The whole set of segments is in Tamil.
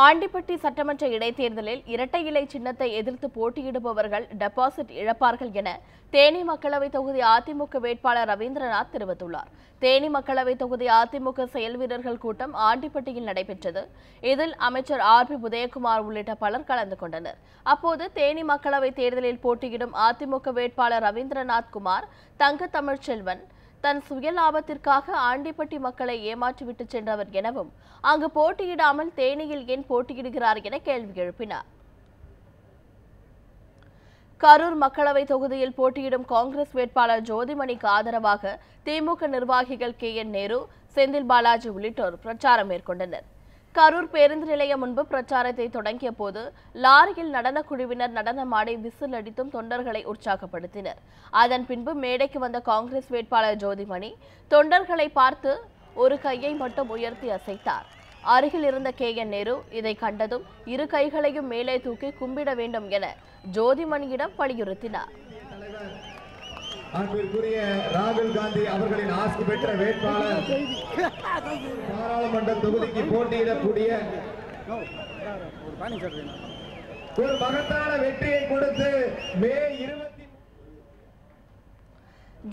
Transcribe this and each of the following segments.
ஆண்டிப்பட்டி சட்டமன்ற இடைத்தேர்தலில் இரட்டை இலை சின்னத்தை எதிர்த்து போட்டியிடுபவர்கள் டெபாசிட் இழப்பார்கள் என தேனி மக்களவைத் தொகுதி அதிமுக வேட்பாளர் ரவீந்திரநாத் தெரிவித்துள்ளார். தேனி மக்களவைத் தொகுதி அதிமுக செயல் வீரர்கள் கூட்டம் ஆண்டிப்பட்டியில் நடைபெற்றது. இதில் அமைச்சர் ஆர்.பி. உதயகுமார் உள்ளிட்ட பலர் கலந்து கொண்டனர். அப்போது தேனி மக்களவைத் தேர்தலில் போட்டியிடும் அதிமுக வேட்பாளர் ரவீந்திரநாத் குமார் தங்கத்தமிழ்ச்செல்வன் தன் சுய லாபத்திற்காக ஆண்டிப்பட்டி மக்களை ஏமாற்றிவிட்டு சென்றவர் எனவும் அங்கு போட்டியிடாமல் தேனியில் ஏன் போட்டியிடுகிறார் என கேள்வி எழுப்பினார். கரூர் மக்களவை தொகுதியில் போட்டியிடும் காங்கிரஸ் வேட்பாளர் ஜோதிமணிக்கு ஆதரவாக திமுக நிர்வாகிகள் கே.என். நேரு, செந்தில் பாலாஜி உள்ளிட்டோர் பிரச்சாரம் மேற்கொண்டனர். கரூர் பேருந்து நிலையம் முன்பு பிரச்சாரத்தை தொடங்கிய போது லாரியில் நடனக் குழுவினர் நடனமாடி விசில் அடித்தும் தொண்டர்களை உற்சாகப்படுத்தினர். அதன் பின்பு மேடைக்கு வந்த காங்கிரஸ் வேட்பாளர் ஜோதிமணி தொண்டர்களை பார்த்து ஒரு கையை மட்டும் உயர்த்தி அசைத்தார். அருகில் இருந்த கே.என். நேரு இதை கண்டதும் இரு கைகளையும் மேலே தூக்கி கும்பிட வேண்டும் என ஜோதிமணியிடம் வலியுறுத்தினார். அன்பிற்குரிய ராகுல் காந்தி அவர்களின் ஆசி பெற்ற வேட்பாளர் பாராளுமன்ற தொகுதிக்கு போட்டியிடக்கூடிய ஒரு மகத்தான வெற்றியை கொடுத்து மே 20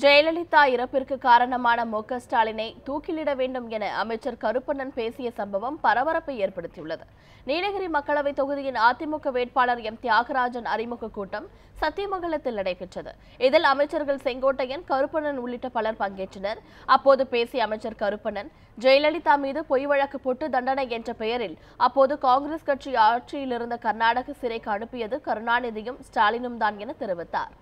ஜெயலலிதா இறப்பிற்கு காரணமான மு.க. ஸ்டாலினை தூக்கிலிட வேண்டும் என அமைச்சர் கருப்பண்ணன் பேசிய சம்பவம் பரபரப்பை ஏற்படுத்தியுள்ளது. நீலகிரி மக்களவை தொகுதியின் அதிமுக வேட்பாளர் எம். தியாகராஜன் அறிமுக கூட்டம் சத்தியமங்கலத்தில் நடைபெற்றது. இதில் அமைச்சர்கள் செங்கோட்டையன், கருப்பண்ணன் உள்ளிட்ட பலர் பங்கேற்றனர். அப்போது பேசிய அமைச்சர் கருப்பண்ணன், ஜெயலலிதா மீது பொய் வழக்கு போட்டு தண்டனை என்ற பெயரில் அப்போது காங்கிரஸ் கட்சி ஆட்சியில் இருந்த கர்நாடக சிறைக்கு அனுப்பியது கருணாநிதியும் ஸ்டாலினும் தான் என தெரிவித்தார்.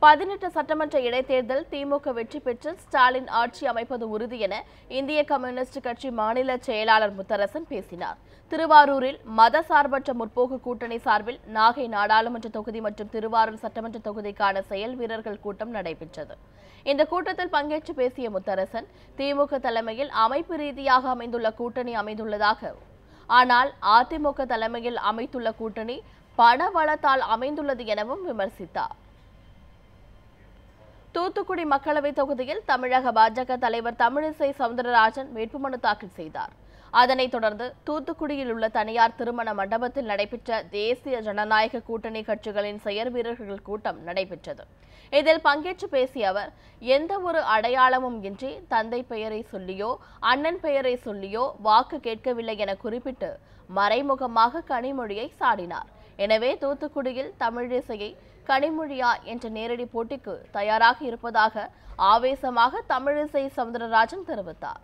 18 சட்டமன்ற இடைத்தேர்தல் திமுக வெற்றி பெற்று ஸ்டாலின் ஆட்சி அமைப்பது உறுதி என இந்திய கம்யூனிஸ்ட் கட்சி மாநில செயலாளர் முத்தரசன் பேசினார். திருவாரூரில் மதசார்பற்ற முற்போக்கு கூட்டணி சார்பில் நாகை நாடாளுமன்ற தொகுதி மற்றும் திருவாரூர் சட்டமன்ற தொகுதிக்கான செயல் வீரர்கள் கூட்டம் நடைபெற்றது. இந்த கூட்டத்தில் பங்கேற்று பேசிய முத்தரசன், திமுக தலைமையில் அமைப்பு ரீதியாக அமைந்துள்ள கூட்டணி அமைந்துள்ளதாக, ஆனால் அதிமுக தலைமையில் அமைத்துள்ள கூட்டணி பணவளத்தால் அமைந்துள்ளது எனவும் விமர்சித்தார். தூத்துக்குடி மக்களவை தொகுதியில் தமிழக பாஜக தலைவர் தமிழிசை சவுந்தரராஜன் வேட்புமனு தாக்கல் செய்தார். அதனைத் தொடர்ந்து தூத்துக்குடியில் உள்ள தனியார் திருமண மண்டபத்தில் நடைபெற்ற தேசிய ஜனநாயக கூட்டணி கட்சிகளின் செயல் வீரர்கள் கூட்டம் நடைபெற்றது. இதில் பங்கேற்று பேசிய அவர், எந்த ஒரு அடையாளமும் இன்றி தந்தை பெயரை சொல்லியோ அண்ணன் பெயரை சொல்லியோ வாக்கு கேட்கவில்லை என குறிப்பிட்டு மறைமுகமாக கனிமொழியை சாடினார். எனவே தூத்துக்குடியில் தமிழிசையை கனிமொழியா என்ற நேரடி போட்டிக்கு தயாராக இருப்பதாக ஆவேசமாக தமிழிசை சவுந்தரராஜன் தெரிவித்தார்.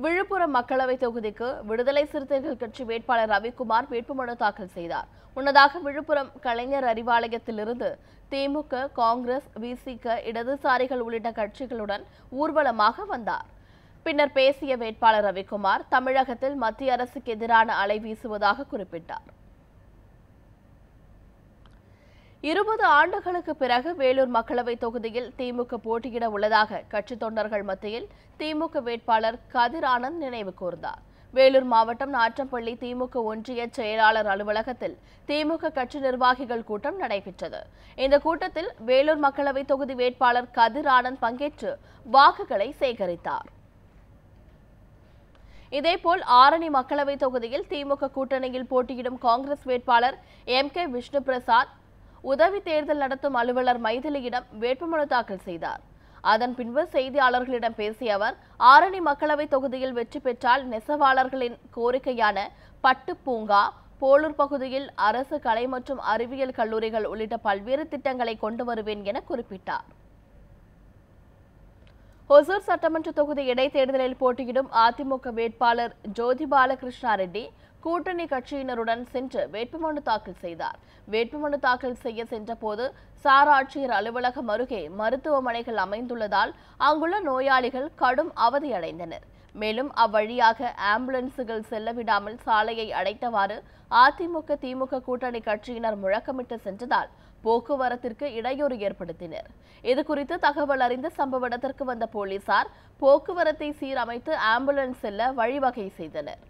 விழுப்புரம் மக்களவை தொகுதிக்கு விடுதலை சிறுத்தைகள் கட்சி வேட்பாளர் ரவிக்குமார் வேட்புமனு தாக்கல் செய்தார். முன்னதாக விழுப்புரம் கலைஞர் அறிவாலயத்திலிருந்து திமுக, காங்கிரஸ், விசிக, இடதுசாரிகள் உள்ளிட்ட கட்சிகளுடன் ஊர்வலமாக வந்தார். பின்னர் பேசிய வேட்பாளர் ரவிக்குமார், தமிழகத்தில் மத்திய அரசுக்கு எதிரான அலை வீசுவதாக குறிப்பிட்டார். 20 ஆண்டுகளுக்கு பிறகு வேலூர் மக்களவை தொகுதியில் திமுக போட்டியிட உள்ளதாக கட்சி தொண்டர்கள் மத்தியில் திமுக வேட்பாளர் கதிர் ஆனந்த் நினைவு கூர்ந்தார். வேலூர் மாவட்டம் நாற்றம்பள்ளி திமுக ஒன்றிய செயலாளர் அலுவலகத்தில் திமுக கட்சி நிர்வாகிகள் கூட்டம் நடைபெற்றது. இந்த கூட்டத்தில் வேலூர் மக்களவை தொகுதி வேட்பாளர் கதிர் ஆனந்த் பங்கேற்று வாக்குகளை சேகரித்தார். இதேபோல் ஆரணி மக்களவை தொகுதியில் திமுக கூட்டணியில் போட்டியிடும் காங்கிரஸ் வேட்பாளர் எம்.கே. விஷ்ணு பிரசாத் உதவி தேர்தல் நடத்தும் அலுவலர் மைதிலியிடம் வேட்புமனு தாக்கல் செய்தார். அதன் பின்பு செய்தியாளர்களிடம் பேசிய அவர், ஆரணி மக்களவை தொகுதியில் வெற்றி பெற்றால் நெசவாளர்களின் கோரிக்கையான பட்டு பூங்கா, போலூர் பகுதியில் அரசு கலை மற்றும் அறிவியல் கல்லூரிகள் உள்ளிட்ட பல்வேறு திட்டங்களை கொண்டு வருவேன் என குறிப்பிட்டார். ஒசூர் சட்டமன்ற தொகுதி இடைத்தேர்தலில் போட்டியிடும் அதிமுக வேட்பாளர் ஜோதி பாலகிருஷ்ணா ரெட்டி கூட்டணி கட்சியினருடன் சென்று வேட்புமனு தாக்கல் செய்தார். வேட்புமனு தாக்கல் செய்ய சென்றபோது சார் ஆட்சியர் அலுவலகம் அருகே மருத்துவமனைகள் அமைந்துள்ளதால் அங்குள்ள நோயாளிகள் கடும் அவதியடைந்தனர். மேலும் அவ்வழியாக ஆம்புலன்ஸுகள் செல்ல விடாமல் சாலையை அடைத்தவாறு அதிமுக, திமுக கூட்டணி கட்சியினர் முழக்கமிட்டு சென்றதால் போக்குவரத்திற்கு இடையூறு ஏற்படுத்தினர். இதுகுறித்து தகவல் அறிந்து சம்பவ இடத்திற்கு வந்த போலீசார் போக்குவரத்தை சீரமைத்து ஆம்புலன்ஸ் செல்ல வழிவகை செய்தனர்.